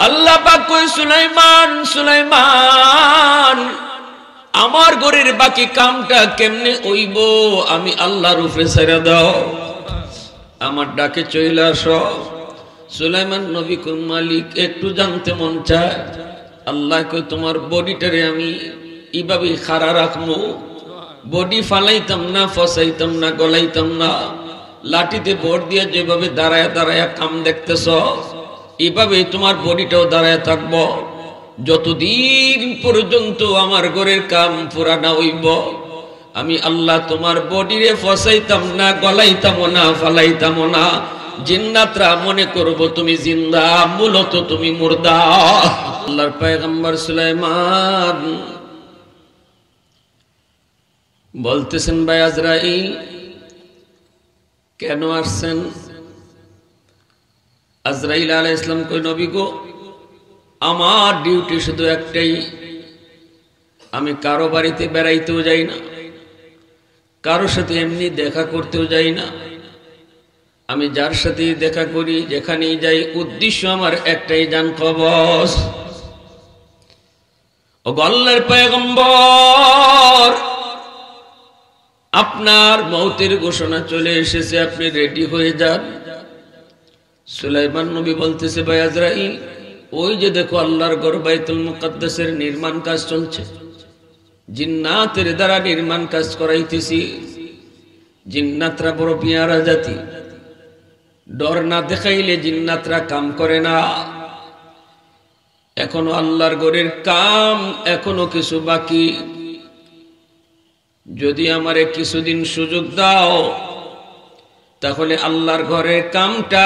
আল্লাহ পাক কই সুলাইমান সুলাইমান আমার ঘরের বাকি কামটা কেমনে হইব আমি আল্লাহর উপরে ছেড়ে দাও আমার ডাকে চলে আসো সুলাইমান নবী কোন মালিক একটু জানতে মন চায় আল্লাহ কই তোমার বডিটারে আমি এইভাবে খাড়া রাখবো বডি ফালাইতাম না ফসাইতাম না গলাইতাম না লাঠিতে ভর দিয়ে যেভাবে দাঁড়ায় দাঁড়ায় কাম দেখতেছ এইভাবে তোমার বডিটাও দাঁড়ায় থাকবো যতদিন পর্যন্ত আমার ঘরের কাম পুরা না হইব আমি আল্লাহ তোমার বডিরে ফসাইতাম না গলাইতাম না ফালাইতাম না জিন্নাতরা মনে করব তুমি জিন্দা মূলত তুমি মুর্দা আল্লাহর পয়গম্বর সুলাইমান বলতেছেন ভাই আজরাইল কেন আসছেন আজরাইল আলাইহিস সালাম কই নবী গো আমার ডিউটি শুধু একটাই আমি কারো বাড়িতে বেড়াইতেও যাই না কারো সাথে এমনি দেখা করতেও যাই না আমি যার সাথে দেখা করি যেখানেই যাই উদ্দেশ্য আমার একটাই জান কবজ ও আল্লাহর পয়গম্বর আপনার মৌতের ঘোষণা চলে এসেছে আপনি রেডি হয়ে যান সুলাইমান নবী বলতেছে ভাই আজরাইল ওই যে দেখো আল্লাহর ঘর বাইতুল মুকাদ্দাসের নির্মাণ কাজ চলছে জিন্নাতের দ্বারা নির্মাণ কাজ করাইতেছি জিন্নাতরা বড় পিয়ারা জাতি ডর না দেখাইলে জিন্নাতরা কাম করে না এখনো আল্লাহর ঘরের কাম এখনো কিছু বাকি যদি আমারে কিছুদিন সুযোগ দাও তাহলে আল্লাহর ঘরের কামটা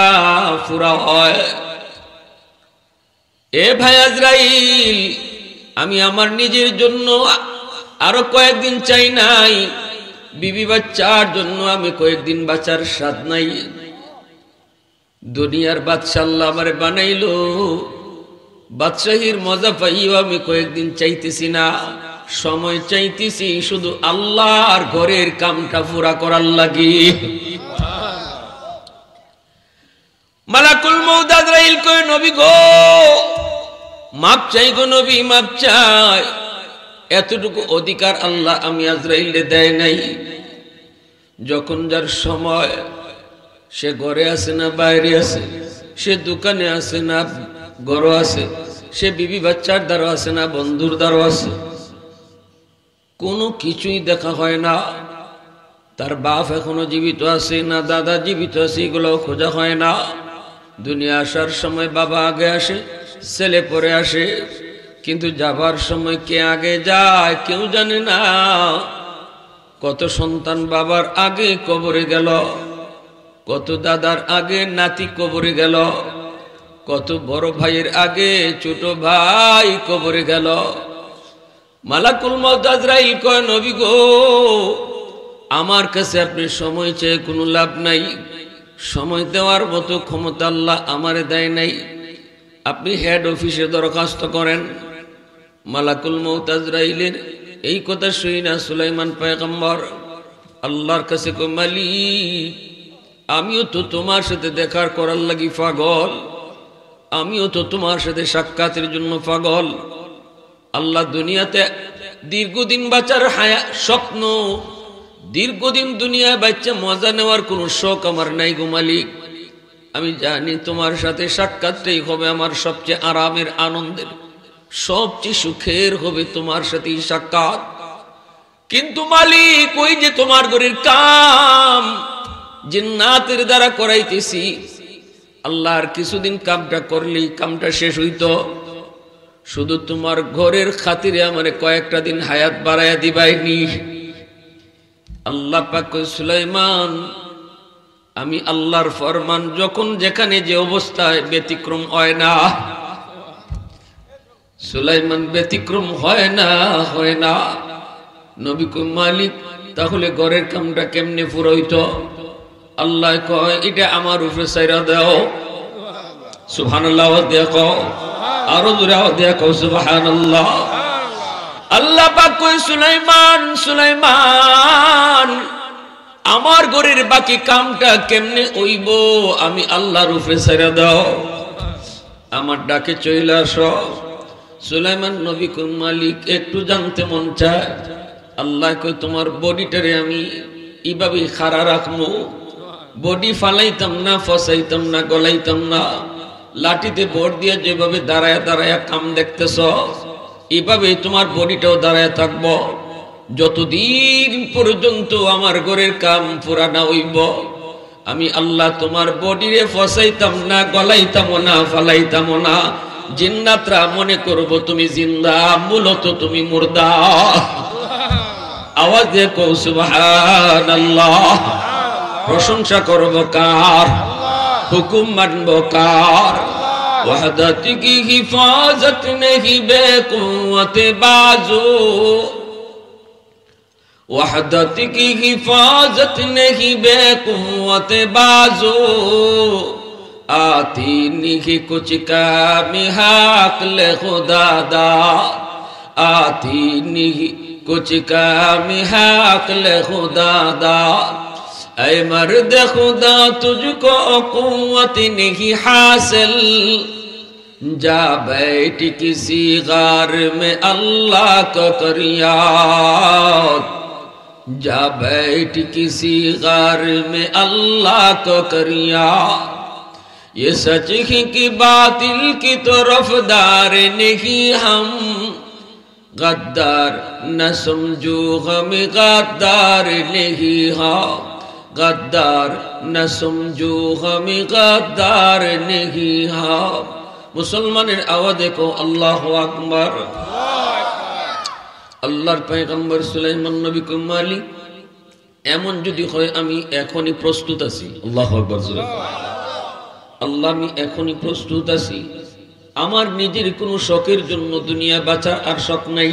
পুরা হয় এ ভাই আজরাইল আমি আমার নিজের জন্য আরো কয়েকদিন চাই নাই বিবি বাচ্চার জন্য আমি কয়েকদিন বাঁচার স্বাদ নাই দুনিয়ার বাদশা আল্লাহ আমারে বানাইলো বাদশাহীর মজা পাইও আমি কয়েকদিন চাইতেছি না সময় চাইতেছি শুধু আল্লাহর ঘরের কামটা পুরা করার লাগি মালাকুল মউত আজরাইল কই নবী গো মাপ চাই গো নবী মাপ চাই এতটুকু অধিকার আল্লাহ আমি আজরাইলে দেয় নাই যখন যার সময় সে ঘরে আছে না বাইরে আছে সে দোকানে আছে না ঘরে আছে সে বিবি বাচ্চার দ্বারা আছে না বন্ধুর দ্বারা আছে কোনো কিছুই দেখা হয় না তার বাপ এখনো জীবিত আছে না দাদা জীবিত আছে এগুলো খোঁজা হয় না দুনিয়া আসার সময় বাবা আগে আসে ছেলে পরে আসে কিন্তু যাবার সময় কে আগে যায় কেউ জানে না কত সন্তান বাবার আগে কবরে গেল কত দাদার আগে নাতি কবরে গেল কত বড় ভাইয়ের আগে ছোট ভাই কবরে গেল মালাকুল মউত আজরাইল কয় নবী গো আমার কাছে আপনি সময় চেয়ে কোনো লাভ নাই সময় দেওয়ার মতো ক্ষমতা আল্লাহ আমারে দেয় নাই আপনি হেড অফিসে দরখাস্ত করেন মালাকুল মউত আজরাইলের এই কথা শুই না সুলাইমান পয়গম্বর আল্লাহর কাছে কয় মালিক আমিও তো তোমার সাথে দেখার করার লাগি পাগল আমিও তো তোমার সাথে সাক্ষাতের জন্য পাগল আল্লাহ দুনিয়াতে দীর্ঘদিন বাঁচার স্বপ্ন দীর্ঘদিন দুনিয়ায় বাচ্চা মজা নেওয়ার কোনো শখ আমার নাই গো মালিক আমি জানি তোমার সাথে সাক্ষাৎটাই হবে আমার সবচেয়ে আরামের আনন্দের সবচেয়ে সুখের হবে তোমার সাথে সাক্ষাৎ কিন্তু মালিক ওই যে তোমার ঘরের কাম জিন্নাতের দ্বারা করাইতেছি আল্লাহর কিছুদিন কামটা করলেই কামটা শেষ হইতো শুধু তোমার ঘরের খাতিরে আমারে কয়েকটা দিন হায়াত বাড়াইয়া দিবাইনি আল্লাহ পাক কই সুলাইমান আমি আল্লাহর ফরমান যখন যেখানে যে অবস্থায় ব্যতিক্রম হয় না সুলাইমান ব্যতিক্রম হয় না নবী কই মালিক তাহলে ঘরের কামটা কেমনে পুরো হইতো আল্লাহ কয় এটা আমার উপরে ছাইরা দাও সুবহানাল্লাহ দেখো আরো জোরে দেখো সুবহানাল্লাহ আল্লাহ পাক কই সুলাইমান সুলাইমান আমার ঘরের বাকি কামটা কেমনে হইব আমি আল্লাহর উপরে ছেড়ে দাও আমার ডাকে চলে আসো। সুলাইমান নবী কই মালিক একটু জানতে মন চায়। আল্লাহ কই তোমার বডিটারে আমি এইভাবে খাড়া রাখবো, বডি ফালাইতাম না, ফসাইতাম না, গলাইতাম না, লাঠিতে ভর দিয়ে যেভাবে দাঁড়ায় দাঁড়ায় কাম দেখতেছ এইভাবে তোমার বডিটাও দাঁড়ায় থাকবো যতদিন পর্যন্ত আমার ঘরের কাম পুরা না হইব। আমি আল্লাহ তোমার বডিরে ফসাইতাম না, গলাইতাম না, ফালাইতাম না। জিন্নাতরা মনে করব তুমি জিন্দা, মূলত তুমি মুর্দা। আওয়াজ দিয়ে কও সুবহানাল্লাহ। প্রশংসা করব কার, হুকুম মানব কার। ওয়াহদত কি হিফাজত নেহি বেকুওয়াত বাজু, वहदत की हिफाजत नहीं बेकुवत बाजो, आती नहीं कुछ काम हाकल खुदा दा, आती नहीं कुछ काम हाकल खुदा दा। ऐ मर्द खुदा तुझको कुव्वत नहीं हासिल, जा बैठ किसी गार में अल्लाह को कर याद, जा बैठ किसी गार में अल्लाह को करिया। ये सच ही कि बातिल की तरफदार नहीं हम, गद्दार न समझो हम गद्दार नहीं हाँ, गद्दार न समझो हम गद्दार नहीं हाँ। मुसलमाনের आवाज़ को अल्लाह अकबर। আল্লাহর পয়গম্বর সুলাইমান নবী কই মালিক এমন যদি হয় আমি এখনই প্রস্তুত আছি। আল্লাহু আকবার। আল্লাহ আমি এখনই প্রস্তুত আছি। আমার নিজের কোনো শখের জন্য দুনিয়া বাঁচার আর শখ নাই।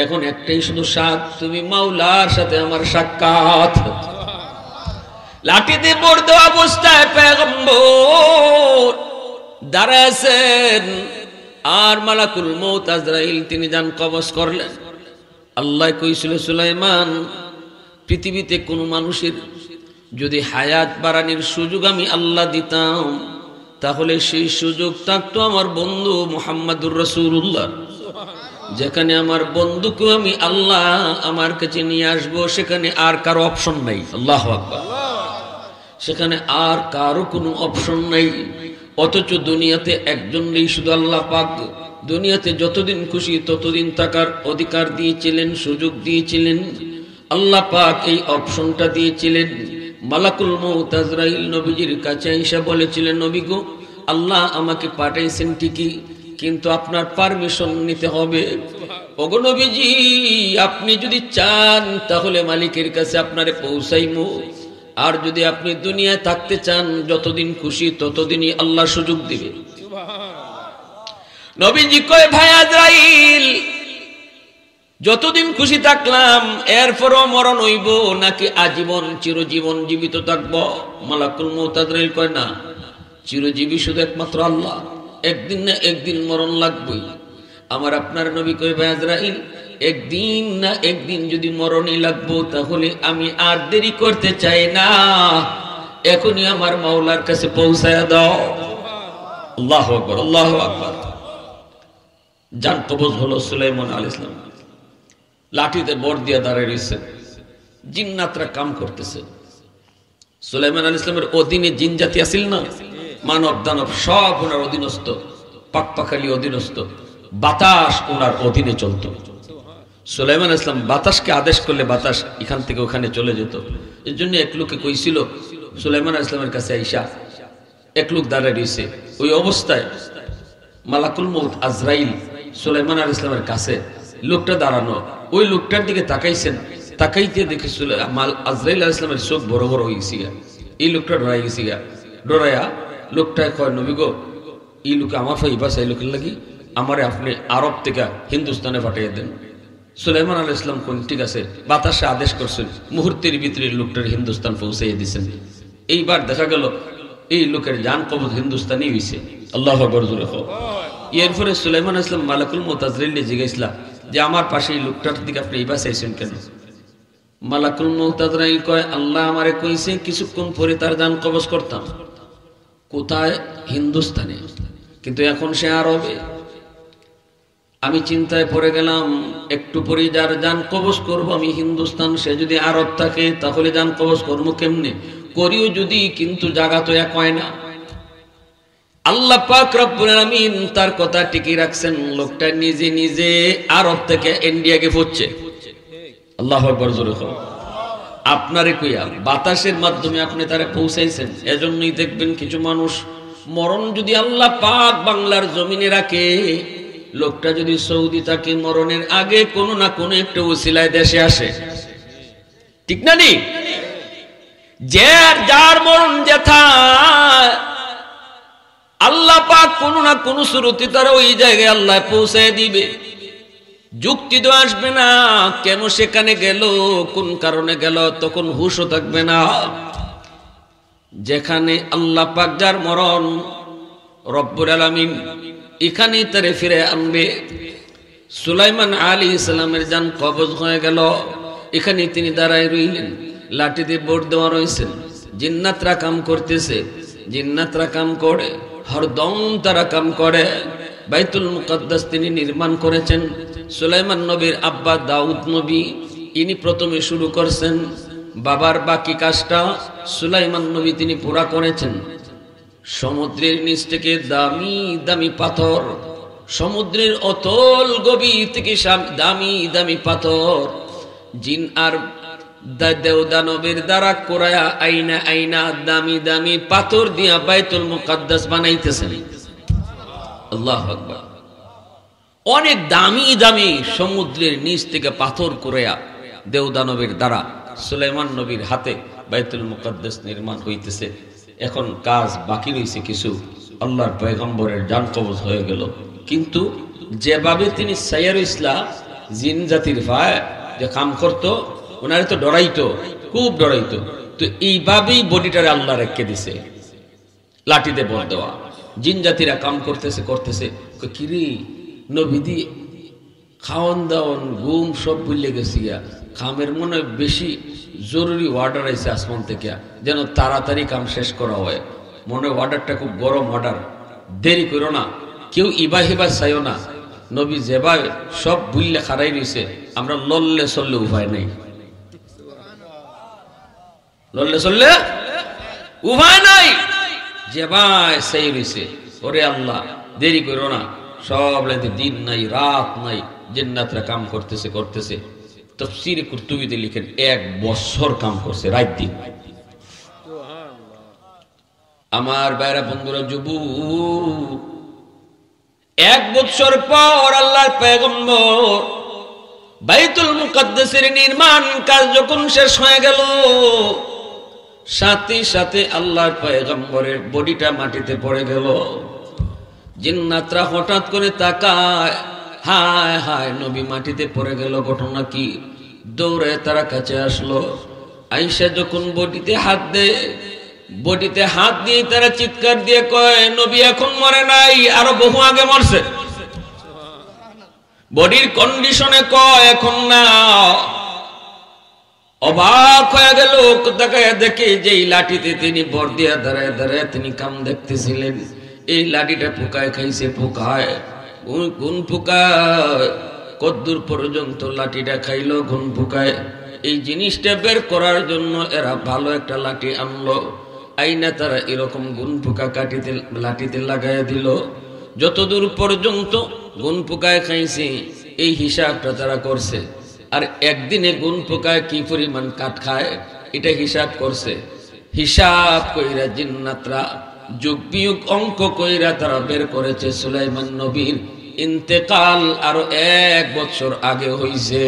এখন একটাই শুধু সাথ, তুমি মাওলার সাথে আমার সাক্ষাৎ। লাঠিতে বর্দ অবস্থায় পয়গম্বর দাঁড়ায় আছেন, আর মালাকুল মউত আজরাইল তিনি জান কবজ করলেন। আল্লাহ কইছিল সুলাইমান পৃথিবীতে কোন মানুষের যদি হায়াত বাড়ানোর সুযোগ আমি আল্লাহ দিতাম তাহলে সেই সুযোগ থাকতো আমার বন্ধু মুহাম্মদুর রাসূলুল্লাহ। যেখানে আমার বন্ধুকে আমি আল্লাহ আমার কাছে নিয়ে আসবো সেখানে আর কারো অপশন নাই। আল্লাহু আকবার। সেখানে আর কারো কোনো অপশন নাই। অথচ দুনিয়াতে একজনই শুধু আল্লাহ পাক দুনিয়াতে যতদিন খুশি ততদিন থাকার অধিকার দিয়েছিলেন, সুযোগ দিয়েছিলেন। আল্লাহ পাক এই অপশনটা দিয়েছিলেন। মালাকুল মউত আজরাইল নবীজির কাছে এসে বলেছিলেন, নবী গো আল্লাহ আমাকে পাঠাইছেন ঠিকই, কিন্তু আপনার পারমিশন নিতে হবে। ওগো নবীজি আপনি যদি চান তাহলে মালিকের কাছে আপনারে পৌঁছাইমু, আর যদি আপনি দুনিয়ায় থাকতে চান যতদিন খুশি ততদিনই আল্লাহ সুযোগ দিবে। নবীজি কয় ভাই আজরাইল যতদিন খুশি থাকলাম এরপরও মরণ হইব নাকি আজীবন চিরজীবন জীবিত থাকব? মালাকুল মউত আজরাইল কয় না, চিরজীবী শুধু একমাত্র আল্লাহ, একদিন না একদিন মরণ লাগবেই। আমার আপনার নবী কয় ভাই আজরাইল একদিন না একদিন যদি মরণই লাগবো তাহলে আমি আর দেরি করতে চাই না, এখনই আমার মাওলার কাছে পৌঁছায়া দাও। আল্লাহু আকবার, আল্লাহু আকবার। জান কবজ হলো সুলাইমান আলাইহিস সালাম। লাঠিতে বর দিয়ে দাঁড়িয়ে রয়েছেন, জিন্নাতরা কাম করতেছে। সুলাইমান আলাইহিস সালামের অধীনে জিন জাতি আছিল না, মানব দানব সব ওনার অধীনস্থ, পাকপাখালি অধীনস্থ, বাতাস ওনার অধীনে চলতো। সুলাইমান আলাইহিস সালাম বাতাসকে আদেশ করলে বাতাস এখান থেকে ওখানে চলে যেত। এর জন্য এক লোকে কইছিল সুলাইমান আলাইহিস সালামের কাছে আইসা এক লোক দাঁড়িয়ে রয়েছে, ওই অবস্থায় মালাকুল মউত আজরাইল সুলাইমান আলাইহিস সালামের কাছে লোকটা দাঁড়ানো, ওই লোকটার দিকে তাকাইছেন, তাকাইতে দেখে আজরাইল আলাইহিস সালামের চোখ বড় বড় হয়ে গেছে। এই লোকটা ডরাই গেছে, ডরাইয়া লোকটা কয় নবী গো এই লোকে আমার ফাইবাস এই লোকের লাগি আমারে আপনি আরব থেকে হিন্দুস্তানে পাঠিয়ে দেন। সুলাইমান আলাইহিস সালাম কোন ঠিক আছে, বাতাসে আদেশ করছেন, মুহূর্তের ভিতরে লোকটার হিন্দুস্তান পৌঁছাইয়ে দিয়েছেন। এইবার দেখা গেল এই লোকের জান কবজ হিন্দুস্তানি হইছে। আল্লাহু আকবার জোরে হোক। এরপরে সুলাইমান আলাইহিস সালাম মালাকুল মউত আজরাইলকে জিজ্ঞাসা যে আমার পাশে এই লোকটার দিকে আপনি এইবার চাইছেন কেন? মালাকুল মউত আজরাইল কয় আল্লাহ আমারে কইছে কিছুক্ষণ পরে তার জান কবজ করতাম। কোথায়? হিন্দুস্তানে। কিন্তু এখন সে আরবে। আমি চিন্তায় পড়ে গেলাম, একটু পরে যার জান কবজ করবো আমি হিন্দুস্তান, সে যদি আরব থাকে তাহলে জান কবজ করবো কেমনে? করিও যদি, কিন্তু জায়গা তো এক হয় না। আল্লাহ পাক রব্বুল আলামিন তার কথা টিকে রাখছেন। লোকটা নিজে নিজে আরব থেকে ইন্ডিয়াকে পড়ছে। আল্লাহু আকবার, জোরে বলো। আপনারে কইয়া বাতাসের মাধ্যমে আপনি তারে পৌঁছাইছেন। এজন্যই দেখবেন কিছু মানুষ, মরণ যদি আল্লাহ পাক বাংলার জমিনে রাখে, লোকটা যদি সৌদি থাকে, মরণের আগে কোনো না কোনো একটা ওসিলায় দেশে আসে, ঠিক না? নি যার মরণ যেথা আল্লাহ পাক কোনো না কোনো সুরতি তারা ওই জায়গায় আল্লাহ পৌঁছায় দিবে। যুক্তি তো আসবে না কেন সেখানে গেল, কোন কারণে গেল, তখন হুশও থাকবে না। যেখানে আল্লাহ পাক যার মরণ, রব্বুল আলামিন এখানেই তারে ফিরে আনবে। সুলাইমান আলাইহিস সালামের জান কবজ হয়ে গেল, এখানে তিনি দাঁড়ায় রইলেন, লাঠিতে বোর্ড দেওয়া রয়েছেন। জিন্নাতরা কাম করতেছে, জিন্নাতরা কাম করে, হরদম তারা কাম করে। বাইতুল মুকাদ্দাস তিনি নির্মাণ করেছেন। সুলাইমান নবীর আব্বা দাউদ নবী, ইনি প্রথমে শুরু করছেন। বাবার বাকি কাজটা সুলাইমান নবী তিনি পুরা করেছেন। সমুদ্রের নিচ থেকে দামি দামি পাথর, সমুদ্রের অতল গভীর থেকে দামি দামি পাথর জিন আর দেও দানবের দ্বারা কোরায়া আইনা আইনা দামি দামি পাথর দিয়া বাইতুল মুকাদ্দাস বানাইতেছেন। আল্লাহু আকবার। অনেক দামি দামি সমুদ্রের নিচ থেকে পাথর কোরায়া দেও দানবের দ্বারা সুলাইমান নবীর হাতে বাইতুল মুকাদ্দাস নির্মাণ হইতেছে। এখন কাজ বাকি রয়েছে কিছু। আল্লাহর পয়গম্বরের জান কবজ হয়ে গেল, কিন্তু যেভাবে তিনি সাইয়ার ইসলাম জিন জাতির ভাই যে কাম করতো, ওনারে তো ডরাইতো, খুব ডরাইতো। তো এইভাবেই বডিটারে আল্লাহ রেখে দিছে, লাঠিতে বল দেওয়া। জিন জাতিরা কাম করতেছে করতেছে, কিরি নবীদি খাওয়ান দাওয়ান ঘুম সব ভুলে গেছি, কামের মনে হয় বেশি জরুরি অর্ডার আছে আসমান থেকে, যেন তাড়াতাড়ি কাম শেষ করা হয়। মনে অর্ডারটা খুব গরম অর্ডার, দেরি করো না, কেউ ইবা হিবা চাইও না। নবী যেভাবে সব ভুললে খারাই রয়েছে, আমরা লড়লে চললে উপায় নেই, লড়লে চললে উপায় নাই, যেভাবে সেই রয়েছে। ওরে আল্লাহ দেরি করো না, সব লাইতে দিন নাই রাত নাই, জিন্নাতরা কাম করতেছে করতেছে। তাফসীরে কুরতুবীতে লিখেন 1 বছর কাম করছে, রাত দিন। আমার বাইরা বন্ধুরা, যুবক, 1 বছর পর আল্লাহর পয়গম্বর বাইতুল মুকাদ্দাসের নির্মাণ কাজ যখন শেষ হয়ে গেল, সাথে সাথে আল্লাহর পয়গম্বরের বডিটা মাটিতে পড়ে গেল। জিন্নাতরা হঠাৎ করে তাকায়, হায় হায় নবী মাটিতে পড়ে গেল, ঘটনা কি? দৌড়ে তারা কাছে আসলো। আয়েশা যখন বডিতে হাত দেয়, বডিতে হাত দিয়ে তারা চিৎকার দিয়ে কয়, নবী এখন মরে নাই, আরো বহু আগে মরছে। বডির কন্ডিশনে কয় এখন না। অবাক হয়ে গেল, তাকায় দেখে যে এই লাঠিতে তিনি ভর দিয়া দাঁড়ায় দাঁড়ায় তিনি কাম দেখতেছিলেন। এই লাঠিটা পোকায় খাইছে, পোকায় গুন পোকায়, কদ্দূর পর্যন্ত লাঠিটা খাইলো গুন পোকায়। এই জিনিসটা বের করার জন্য এরা ভালো একটা লাঠি আনলো, আইনা তারা এরকম গুন পোকা কাটিতে লাঠিতে লাগাই দিল। যতদূর পর্যন্ত গুন পোকায় খাইছে এই হিসাবটা তারা করছে। আর একদিনে গুন পোকায় কি পরিমাণ কাঠ খায় এটা হিসাব করছে। হিসাব কইরা জিন্নাতরা যুগ বিয়োগ অঙ্ক কইরা তারা বের করেছে সুলাইমান নবীর ইন্তেকাল আরো 1 বছর আগে হইছে।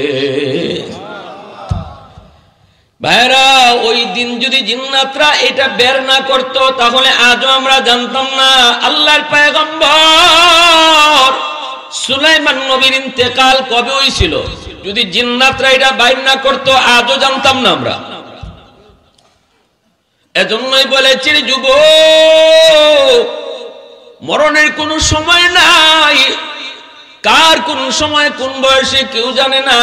ভাইরা, ওই দিন যদি জিন্নাতরা এটা বের না করত, তাহলে আজও আমরা জানতাম না আল্লাহর পয়গম্বর সুলাইমান নবীর ইন্তেকাল কবে হয়েছিল। যদি জিন্নাতরা এটা বাইর না করত, আজও জানতাম না আমরা। এজন্যই বলেছি যুবক, মরণের কোনো সময় নাই, কার কোন সময় কোন বয়সে কেউ জানে না।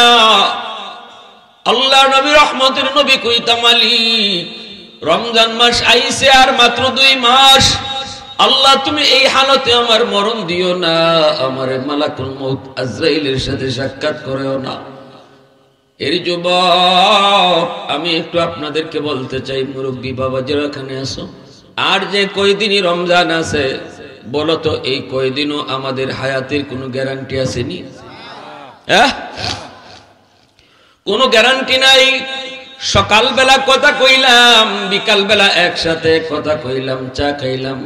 আল্লাহ নবী রহমতের নবী কইতাম আলী, রমজান মাস আইছে আর মাত্র 2 মাস, আল্লাহ তুমি এই হালতে আমার মরণ দিও না, আমার মালাকুল মউত আজরাইলের সাথে সাক্ষাৎ করেও না। এর যুবক আমি একটু আপনাদেরকে বলতে চাই, মুরব্বী বাবা যারা এখানে আছো, আর যে কয়দিনই রমজান আছে বলো তো, এই কয়দিনও আমাদের হায়াতের কোনো গ্যারান্টি আসেনি? কোনো গ্যারান্টি নাই। সকালবেলা কথা কইলাম, বিকাল বেলা একসাথে কথা কইলাম, চা খাইলাম,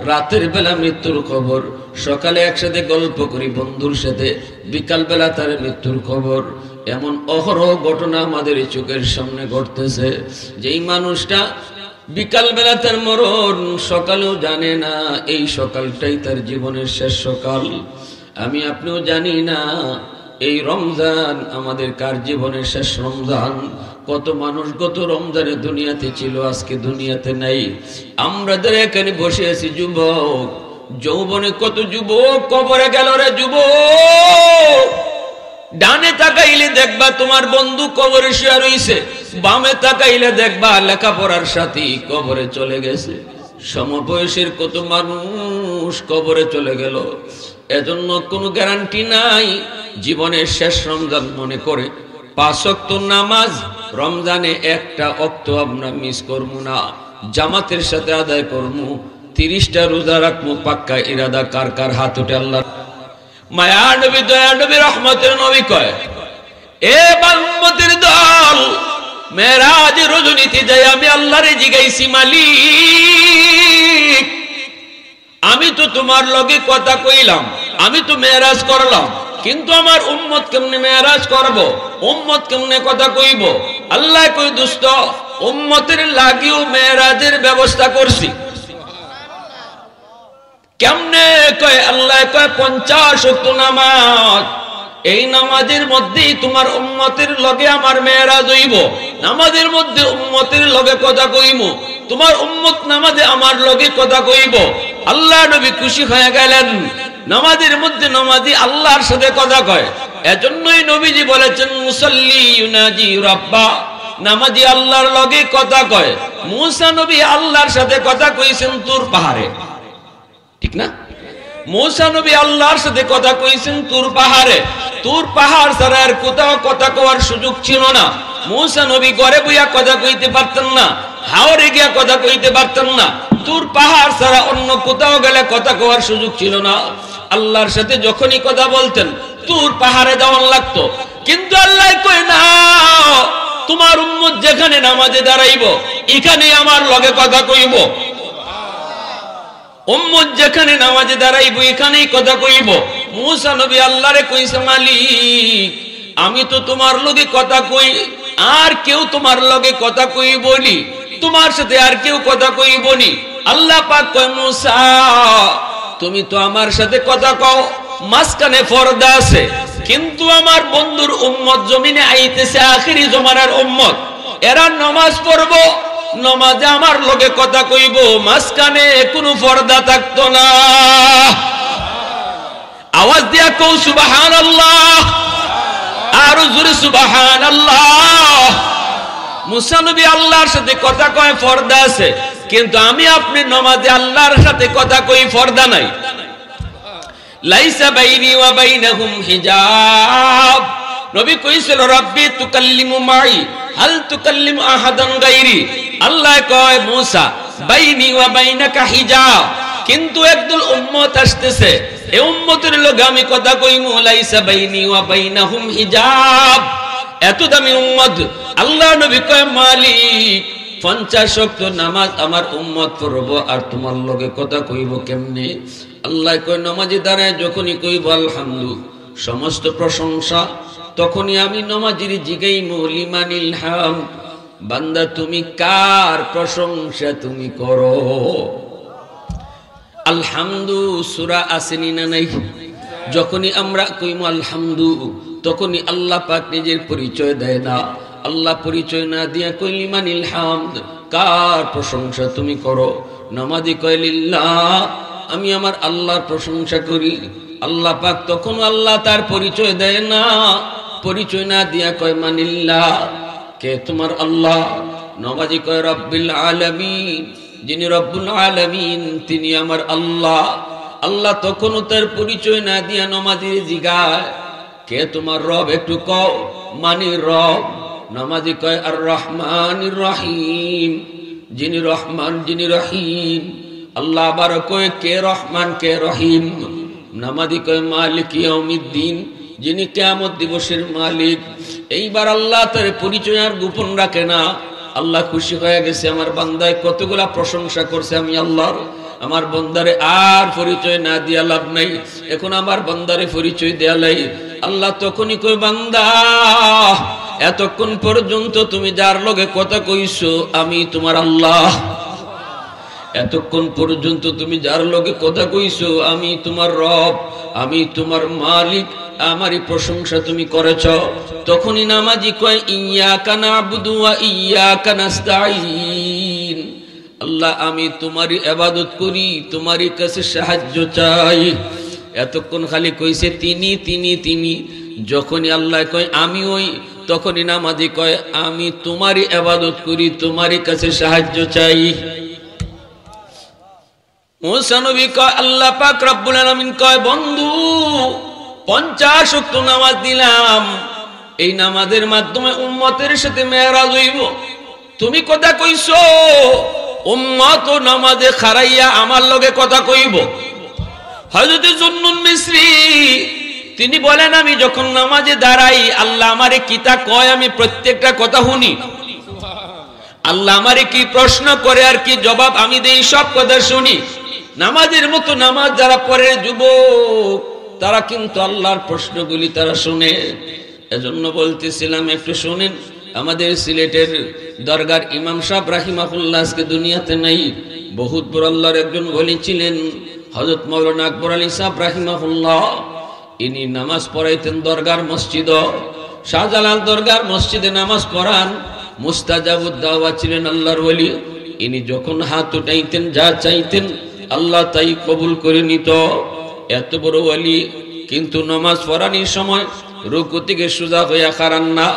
রাতের বেলা মৃত্যুর খবর, সকালে একসাথে গল্প করি বন্ধুর সাথে, বিকাল বেলা তার মৃত্যুর খবর। এমন অহরহ ঘটনা আমাদের চোখের সামনে ঘটতেছে। যেই মানুষটা বিকাল বেলা তার মরণ, সকালেও জানে না এই সকালটাই তার জীবনের শেষ সকাল। আমি আপনিও জানি না এই রমজান আমাদের কার জীবনের শেষ রমজান। কত মানুষ গত রমজানে দুনিয়াতে ছিল, আজকে দুনিয়াতে নাই। আমরা যারা এখানে বসে আছি যুবক, যৌবনে কত যুবক কবরে গেল রে যুবক। ডানে তাকাইলে দেখবা তোমার বন্ধু কবরে শুয়ে রইছে, বামে তাকাইলে দেখবা লেখাপড়ার সাথী কবরে চলে গেছে। সমবয়সের কত মানুষ কবরে চলে গেল। এজন্য কোনো গ্যারান্টি নাই। জীবনের শেষ রমজান মনে করে 5 ওয়াক্ত নামাজ রমজানে একটা ওয়াক্ত আমরা মিস করবো না, জামাতের সাথে আদায় করবো। 30টা রোজা রাখবো, পাক্কা ইরাদা কার কার হাত উঠে? আল্লাহ মায়া নবী দয়া নবী রহমতের নবী কয়, এ উম্মতের দল, মেরাজ রজনীতে যাই আমি আল্লাহরে জিগাইছি, মালিক আমি তো তোমার লগে কথা কইলাম, আমি তো মেরাজ করলাম, কিন্তু আমার উম্মত কেমনে মেরাজ করব, উম্মত কেমনে কথা কইব? আল্লাহ কই, দোস্ত উম্মতের লাগিও মেরাজের ব্যবস্থা করছি। কেমনে কয়? আল্লাহ কয় 50 ওয়াক্ত নামাজ, এই নামাজের মধ্যেই তোমার উম্মতের লগে আমার মেরাজ হইব। নামাজের মধ্যে উম্মতের লগে কথা কইব, তোমার উম্মত নামাজে আমার লগে কথা কইব। আল্লাহ নবী খুশি হয়ে গেলেন। নামাজের মধ্যে নামাজি আল্লাহর সাথে কথা কয়। এজন্যই নবীজি বলেছেন, মুসাল্লি ইউনাজি রাব্বা, নামাজি আল্লাহর লগে কথা কয়। মুসা নবী আল্লাহর সাথে কথা কইছেন তুর পাহাড়ে, ঠিক না? মুসা নবী আল্লাহর সাথে কথা কইছেন তুর পাহাড়ে। তুর পাহাড় ছাড়া আর কোথাও কথা কওয়ার সুযোগ ছিল না। মুসা নবী ঘরে বইয়া কথা কইতে পারতেন না, হাওরে গিয়া কথা কইতে পারতেন না। তুর পাহাড় ছাড়া অন্য কোথাও গেলে কথা কওয়ার সুযোগ ছিল না। আল্লাহর সাথে যখনই কথা বলতেন তুর পাহাড়ে যাওয়ার লাগতো। কিন্তু আল্লাহ কই, না, তোমার উম্মত যেখানে নামাজে দাঁড়াইব এখানে আমার লগে কথা কইব। উম্মত যেখানে নামাজে দাঁড়াইব এখানেই কথা কইব। মুসা নবী আল্লাহরে কইছে, মালিক আমি তো তোমার লগে কথা কই, আর কেউ তোমার লগে কথা কই বলি, তোমার সাথে আর কেউ কথা কই বলি। আল্লাহ পাক কয়, মুসা তুমি তো আমার সাথে কথা কও, মাঝখানে পর্দা আছে, কিন্তু আমার বন্ধুর উম্মত জমিনে আইতেছে, আখিরি জমানার উম্মত, এরা নামাজ পড়বো, নামাজে আমার লগে কথা কইব, মাঝখানে কোনো পর্দা থাকতো না। আওয়াজ দিয়া কও সুবহানাল্লাহ, আর জোরে সুবহানাল্লাহ। মুসা নবী আল্লাহর সাথে কথা কয়, পর্দা আছে, কিন্তু আমি আপনি নামাজে আল্লাহর সাথে কথা কই, পর্দা নাই। লাইসা বাইনি ওয়া বাইনাহুম হিজাব। নবী কইছিল, রাব্বি তুকাল্লিমু মাই হাল তুকাল্লিমু আহাদান গায়রি। আল্লাহ কয়, মুসা বাইনি ওয়া বাইনাকা হিজাব, কিন্তু একদল উম্মত আসতেছে, এই উম্মতের লগে আমি কথা কইমু, লাইসা বাইনি ওয়া বাইনাহুম হিজাব। এত দামি উম্মত। আল্লাহ নবী কয়, মালিক 50 ওয়াক্ত নামাজ আমার উম্মত পড়ব, আর তোমার লগে কথা কইব কেমনে? আল্লাহ কয়, নামাজে দাঁড়ায় যখনই কইব আলহামদু, সমস্ত প্রশংসা, তখনই আমি নামাজের জিগাইমু, লিমানিল হাম, বান্দা তুমি কার প্রশংসা তুমি করো? আলহামদু সূরা আসেনি না নাই? যখনই আমরা কইমু আলহামদু, তখনই আল্লাহ পাক নিজের পরিচয় দেয় না। আল্লাহ পরিচয় না দিয়া কই, লিমানিল হামদ, কার প্রশংসা তুমি করো? নামাজি কয়, লিল্লাহ, আমি আমার আল্লাহর প্রশংসা করি। আল্লাহ পাক তখন আল্লাহ তার পরিচয় দেয় না, পরিচয় না দিয়া কয়, মানিল্লাহ, কে তোমার আল্লাহ? নামাজি কয়, রব্বিল আলামিন, যিনি রব্বুল আলামিন, তিনি আমার আল্লাহ। আল্লাহ তখনও তার পরিচয় না দিয়া নামাজি জিগায়, কে তোমার রব? একটু কও। মানে রব। নামাজি কয় আর রহমানির রহিম, যিনি রহমান যিনি রহিম। আল্লাহ আবার কয় কে রহমান কে রহিম? নামাজি কয় মালিক ইয়াউমিদ্দিন, যিনি কিয়ামত দিবসের মালিক। এইবার আল্লাহ তার পরিচয় আর গোপন রাখে না। আল্লাহ খুশি হয়ে গেছে, আমার বান্দায় কতগুলা প্রশংসা করছে আমি আল্লাহর। আমার বান্দারে আর পরিচয় না দিয়া লাভ নাই, এখন আমার বান্দারে পরিচয় দেয়া লাই। আল্লাহ তখনই কয় বান্দা, এতক্ষণ পর্যন্ত তুমি যার লগে কথা কইছো আমি তোমার আল্লাহ। এতক্ষণ পর্যন্ত তুমি যার লগে কথা কইছো আমি তোমার রব, আমি তোমার মালিক, আমারই প্রশংসা তুমি করেছ। তখনই নামাজি কয় ইয়্যাকা না'বুদু ওয়া ইয়্যাকা নাস্তাঈন, আল্লাহ আমি তোমারই ইবাদত করি, তোমারই কাছে সাহায্য চাই। এতক্ষণ খালি কইছে তিনি তিনি তিনি। যখনই আল্লাহ কয় আমি ওই, তখনই নামাজি কয় আমি তোমারই ইবাদত করি, তোমারই কাছে সাহায্য চাই। মুসা নবী কয় আল্লাহ পাক রব্বুল আলামিন কয় বন্ধু 50 ওয়াক্ত নামাজ দিলাম, এই নামাজের মাধ্যমে উম্মতের সাথে মেরাজ হইব। তুমি কথা কইছো উম্মত নামাজে খারাইয়া আমার লগে কথা কইব। হযরত জুন্নুন মিসরি তিনি বলেন আমি যখন নামাজে দাঁড়াই আল্লাহ আমারে কিতা কয় আমি প্রত্যেকটা কথা শুনি। আল্লাহ আমারে কি প্রশ্ন করে আর কি জবাব আমি দেই, সব কথা শুনি। নামাজের মতো নামাজ যারা পড়ে যুবক, তারা কিন্তু আল্লাহর প্রশ্নগুলি তারা শুনে। এজন্য বলতেছিলাম একটু শুনেন। আমাদের সিলেটের দরগার ইমাম সাহেব রাহিমাহুল্লাহ আজকে দুনিয়াতে নাই। বহুত বড় আল্লাহর একজন ওলি ছিলেন হযরত মাওলানা আকবর আলী সাহেব রাহিমাহুল্লাহ। ইনি নামাজ পড়াইতেন দরগার মসজিদ, শাহজালাল দরগার মসজিদে নামাজ পড়ান। মুস্তাজাবুদ দাওয়া ছিলেন আল্লাহর ওলি। ইনি যখন হাত উঠাইতেন যা চাইতেন আল্লাহ তাই কবুল করে নিত। এত বড় ওলি, কিন্তু নামাজ পড়ানোর সময় রুকু থেকে সোজা হইয়া খাড়ান না,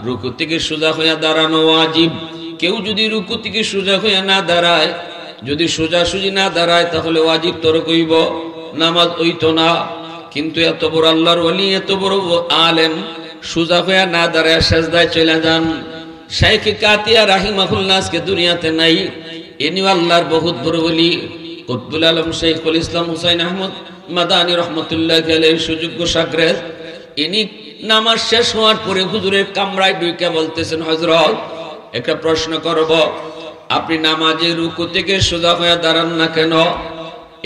রুকু থেকে সোজা হইয়া দাঁড়ানো ওয়াজিব। কেউ যদি রুকু থেকে সোজা হইয়া না দাঁড়ায়, যদি সোজাসুজি না দাঁড়ায়, তাহলে ওয়াজিব তরক হইব, নামাজ হইতো না। কিন্তু এত বড় আল্লাহর ওলি, এত বড় আলেম, সোজা হইয়া না দাঁড়ায় সেজদায় চলে যান। শাইখ কাতিয়া রাহিমাহুল্লাহ আজকে দুনিয়াতে নাই। ইনি আল্লাহর বহুত বড় ওলি কুতুবুল আলম শাইখুল ইসলাম হুসাইন আহমদ মাদানী রহমতুল্লাহি আলাইহির সুযোগ্য শাগরেদ। ইনি নামাজ শেষ হওয়ার পরে হুজুরের কামরায় ঢুকে বলতেছেন, হযরত একটা প্রশ্ন করব, আপনি নামাজে রুকু থেকে সোজা হয়ে দাঁড়ান না কেন?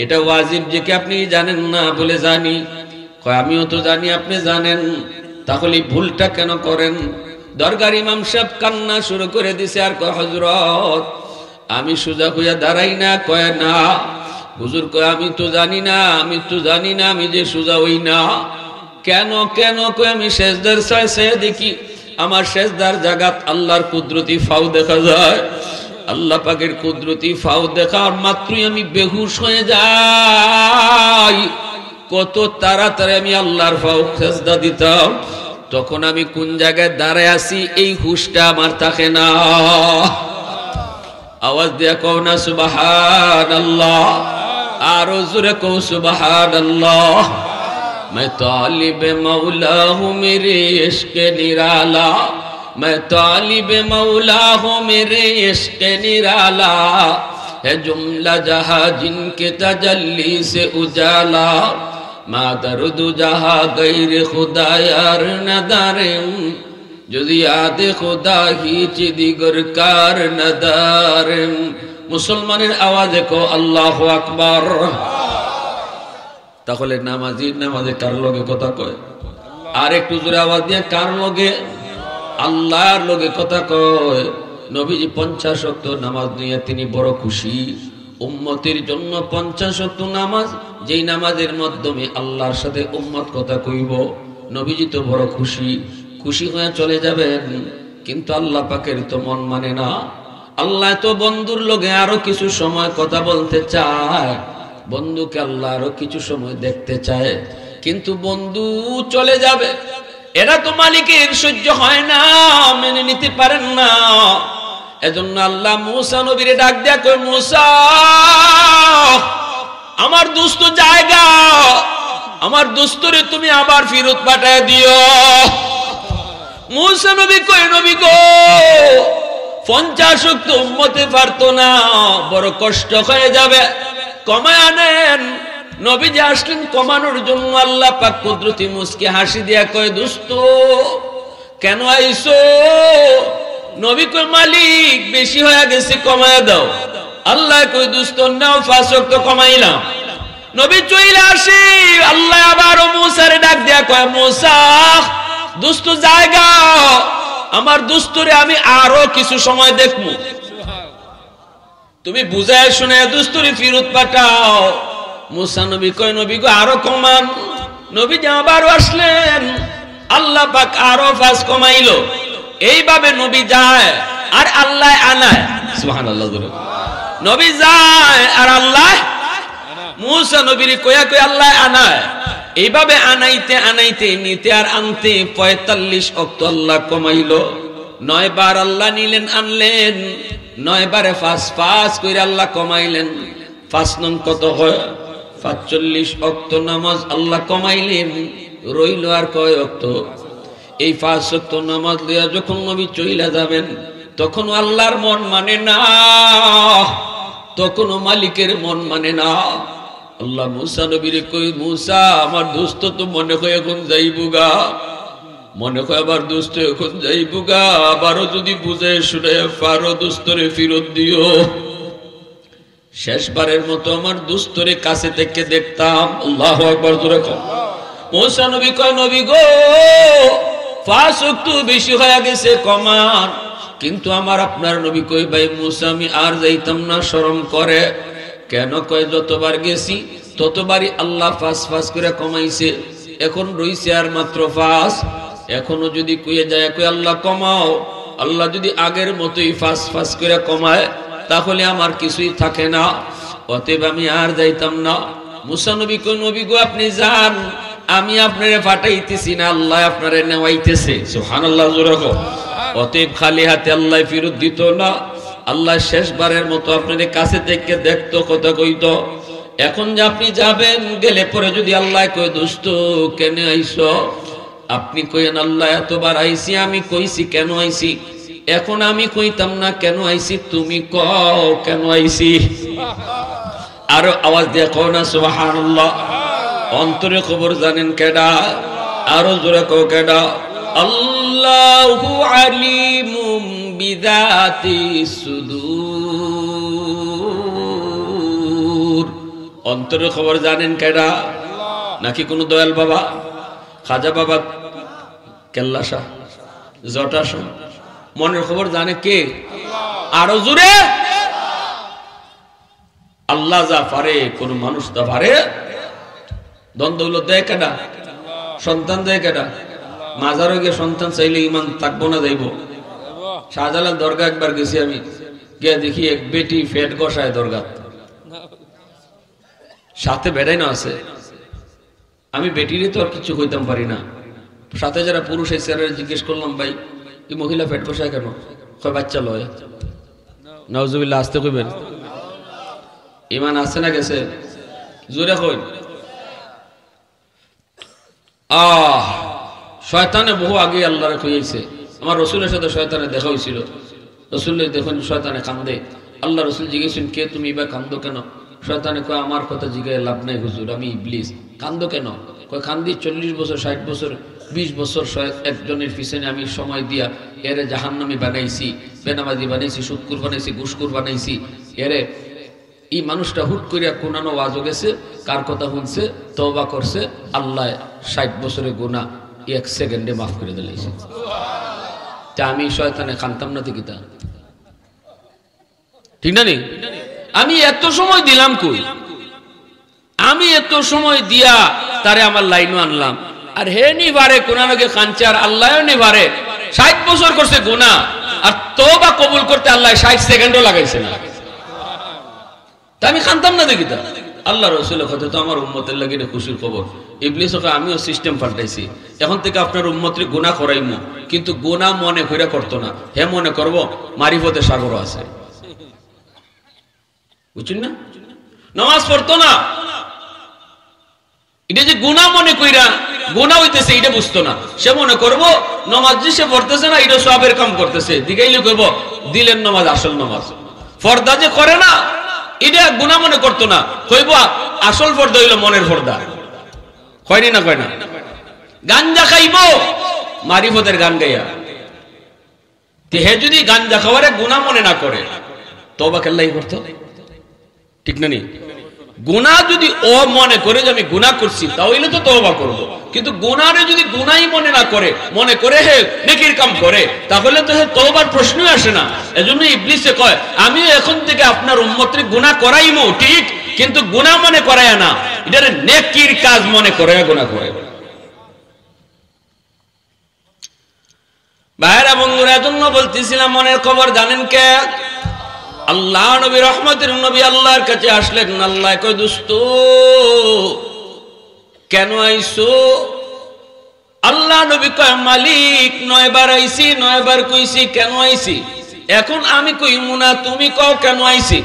এটা ওয়াজিব যে কি আপনি জানেন না? বলে জানি। কয় আমিও তো জানি আপনি জানেন, তাহলে ভুলটা কেন করেন? দরগার ইমাম সাহেব কান্না শুরু করে দিছে আর কয় হযরত আমি সোজা হইয়া দাঁড়াই না। কয় না। হুজুর কয় আমি তো জানি না, আমি তো জানি না আমি যে সোজা হই না। কেন কেন? কয় আমি সেজদার চাইছে দেখি, আমার সেজদার জায়গাত আল্লাহর কুদরতি ফাও দেখা যায়। আল্লাহ পাকের কুদরতি ফাও দেখার মাত্রই আমি বেহুশ হয়ে যাই। কত তাড়াতাড়ি আমি আল্লাহর ফাও সেজদা দিতাম। তখন আমি কোন জায়গায় দাঁড়ায় আছি এই হুশটা আমার থাকে না। আওয়াজ দিয়া কও না সুবহানাল্লাহ, আরো জোরে কও সুবহানাল্লাহ। मैं तालिब मौला हूँ मेरे इश्क निराला, मैं तालिब मौला हूँ मेरे इश्क निराला, है जुमला जहाँ जिनके तजल्ली से उजाला, माँ दर्द जहाँ गैर खुदा यार नदारें, যদি আদে খোদা হিচ দিগর কার নদারেম। মুসলমানের আওয়াজে কো আল্লাহু আকবার। তাহলে নামাজে কার লগে কথা কয়? আর একটু জোরে আওয়াজ দিয়ে কার লগে? আল্লাহর লগে কথা কয়। নবীজি 50 ওয়াক্ত নামাজ নিয়ে তিনি বড় খুশি। উম্মতের জন্য 50 ওয়াক্ত নামাজ, যেই নামাজের মাধ্যমে আল্লাহর সাথে উম্মত কথা কইব, নবীজি তো বড় খুশি। খুশি হয়ে চলে যাবেন, কিন্তু আল্লাহ পাকের তো মন মানে না। আল্লাহ তো বন্ধুর লগে আরো কিছু সময় কথা বলতে চায়, বন্ধুকে আল্লাহ আরো কিছু সময় দেখতে চায়, কিন্তু বন্ধু চলে যাবে। এরা তো মালিকের সহ্য হয় না, মেনে নিতে পারেন না। এজন্য আল্লাহ মূসা নবীরে ডাক দেয়া কয়, মূসা আমার দুষ্ট জায়গা, আমার দুস্তরে তুমি আবার ফেরত পাঠায় দিও। মূসা নবী কয়, নবী গো 50 তো উম্মতে পারতো না, বড় কষ্ট হয়ে যাবে, কমায় আনেন। নবী যে আসলেন কমানোর জন্য, আল্লাহ পাক কুদরতি মুস্কি হাসি দিয়া কয়, দোস্ত কেন আইছো? নবী কয়, মালিক বেশি হয়ে গেছে, কমায় দাও। আল্লাহ কয়, দোস্ত নাও 5 ওয়াক্ত কমাইলাম। নবী চলে আসে, আল্লাহ আবারও মূসারে ডাক দেয়া কয়, মূসা দোস্ত জায়গা, আমার দোস্তরে আমি আরো কিছু সময় দেখবো, তুমি বুঝায় শুনে দোস্তরে ফেরত পাঠাও। মূসা নবী কয়, নবী গো আরো কমান। নবী যে আবারও আসলেন, আল্লাহ পাক আরো 5 কমাইলো। এইভাবে নবী যায় আর আল্লাহ আনায়। সুবহানাল্লাহ। নবী যায় আর আল্লাহ মূসা নবীর কয়া কয়া আল্লাহ আনায়। এইভাবে আনাইতে আনাইতে নিতে আর আনতে 45 ওয়াক্ত আল্লাহ কমাইলো। 9 বার আল্লাহ নিলেন আনলেন, 9 বারে 5 করে আল্লাহ কমাইলেন। 5 নং কত হয়? 45 ওয়াক্ত নামাজ আল্লাহ কমাইলেন। রইল আর কয় ওয়াক্ত? এই 5 ওয়াক্ত নামাজ লইয়া যখন নবী চইলা যাবেন, তখন আল্লাহর মন মানে না, তখন মালিকের মন মানে না। আল্লাহ মূসা নবীরে কই, মূসা আমার দোস্ত তো মনে হয় এখন যাইবুগা, মনে হয় আবার দোস্ত এখন যাইবুগা, আবারও যদি বুঝে শুনে পারো দোস্তরে ফেরত দিও। শেষবারের মতো আমার দোস্তরে কাছে থেকে দেখতাম। আল্লাহু আকবার জোরে কও। মূসা নবী কয়, নবী গো 5 ওয়াক্ত বেশি হয়ে গেছে, কমান। কিন্তু আমার আপনার নবী কই, ভাই মূসা আমি আর যাইতাম না, শরম করে। কেন? কয় যতবার গেছি ততবারই আল্লাহ 5 করে কমাইছে, এখন রইছে আর মাত্র 5। এখনো যদি কইয়ে যায় কই আল্লাহ কমাও, আল্লাহ যদি আগের মতোই 5 করে কমায়, তাহলে আমার কিছুই থাকে না, অতএব আমি আর যাইতাম না। মূসা নবী কই, নবী গো আপনি যান, আমি আপনারে পাঠাইতেছি না, আল্লাহ আপনারে নেওয়াইতেছে। সুবহানাল্লাহ জোরে কও। অতএব খালি হাতে আল্লাহ ফেরত দিত না। আল্লাহ শেষবারের মতো আপনার কাছে থেকে দেখতো, কথা কইতো। এখন যে আপনি যাবেন, গেলে পরে যদি আল্লাহ কয়, দোস্ত কেন আইছো? আপনি কইেন, আল্লাহ এতবার আইছি, আমি কইছি কেন আইছি। এখন আমি কইতাম না কেন আইছি, তুমি কও কেন আইছি। আরো আওয়াজ দিয়ে কও না সুবহানাল্লাহ। অন্তরে খবর জানেন কেডা? আরো জোরে কও কেডা? আল্লাহু আলিমুম বিযাতি সুদূর। অন্তরের খবর জানেন কেডা? নাকি কোন দয়াল বাবা, খাজা বাবা, কেল্লা শাহ, জটা শাহ? মনের খবর জানে কে? আরো জোরে। আল্লাহ যা পারে কোন মানুষ তা পারে? ধন দৌলত দেয় কেডা? সন্তান দেয় কেডা? মাজারও গিয়ে সন্তান চাইলে ইমান থাকবো না, যাইব? শাহজালাল দরগা একবার গেছি আমি, গিয়ে দেখি এক বেটি ফেট কষায় দরগা, সাথে বেড়াই না আছে। আমি বেটিরে তো আর কিছু কইতাম পারি না। সাথে যারা পুরুষ এসে জিজ্ঞেস করলাম, ভাই এই মহিলা ফেট কষায় কেন? কয় বাচ্চা লয়। নাউজুবিল্লাহ, আসতে কইবেন। ইমান আছে না গেছে? জোরে কই। শয়তানে বহু আগে আল্লাহরে কইছে। আমার রসুলের সাথে শয়তানের দেখা হয়েছিল। রসুলের দেখুন শয়তানে কান্দে। আল্লাহ রসুল জিজ্ঞেসেন, কে তুমি এবার কান্দো কেন? শয়তানে কয়, আমার কথা জিজ্ঞাসা লাভ নাই হুজুর, আমি ইবলিস। কান্দো কেন? কয়, কান্দি 40 বছর, 60 বছর, 20 বছর একজনের পিছনে আমি সময় দিয়া এরে জাহান্নামী বানাইছি, বেনামাজি বানাইছি, সুদকুর বানাইছি, ঘুষকুর বানাইছি। এরে এই মানুষটা হুট করিয়া কোনানো ওয়াজও গেছে, কার কথা শুনছে, তওবা করছে, আল্লাহ 60 বছরের গুনাহ 1 সেকেন্ডে মাফ করে দিলেছে। তা আমি শয়তানে কানতাম না ঠিকই? তা ঠিক না? আমি এত সময় দিলাম কই? আমি এত সময় দিয়া তারে আমার লাইনও আনলাম, আর হে নিবারে কোনানোকে কানছে, আর আল্লাহও নিবারে 60 বছর করছে গুনাহ, আর তওবা কবুল করতে আল্লাহ 60 সেকেন্ডও লাগাইছে না। তা আমি কানতাম না দেখি? তা আল্লাহ রসুলের কথা তো আমার উম্মতের লাগে খুশির খবর। ইবলিস ওকে আমিও সিস্টেম পাল্টাইছি, এখন থেকে আপনার উম্মতের গুনাহ করাইমু, কিন্তু গুনাহ মনে করে করতো না। হে মনে করব মারিফতের সাগর আছে, বুঝছেন না? নামাজ পড়তো না, এটা যে গুনাহ মনে কইরা গুনাহ হইতেছে এটা বুঝতো না। সে মনে করব নামাজ যে সে পড়তেছে না এটা সওয়াবের কাম করতেছে, দিগাইলে কইব দিলের নামাজ আসল নামাজ। ফরদা যে করে না এটা গুনাহ মনে করতো না, কইব আসল ফরদা হইল মনের ফরদা। কয়নি না কয় না? গাঞ্জা খাইব মারিফতের গান গাইয়া, হে যদি গাঞ্জা খাওয়ারে গুনাহ মনে না করে তওবা কেল্লাই করতো, ঠিক না? নি গুনাহ যদি ও মনে করে যে আমি গুনাহ করছি তাহলে তো তওবা করব, কিন্তু গুনাহরে যদি গুনাহই মনে না করে, মনে করে হে নেকির কাম করে, তাহলে তো হে তওবার প্রশ্নই আসে না। এজন্য ইবলিসে কয় আমি এখন থেকে আপনার উম্মতরে গুনাহ করাইমু ঠিক, কিন্তু গুনাহ মনে করায় না, এটারে নেকির কাজ মনে করে গুনাহ করে। ভাইরা বন্ধুরা, এজন্য বলতেছিলাম মনের খবর জানেন কে? আল্লাহ নবী, রহমতের নবী আল্লাহর কাছে আসলেন। আল্লাহ কয় দোস্ত কেন আইছো? আল্লাহ নবী কয় মালিক 9 বার আইছি, 9 বার কইছি কেন আইছি, এখন আমি কইমু না, তুমি কও কেন আইছি।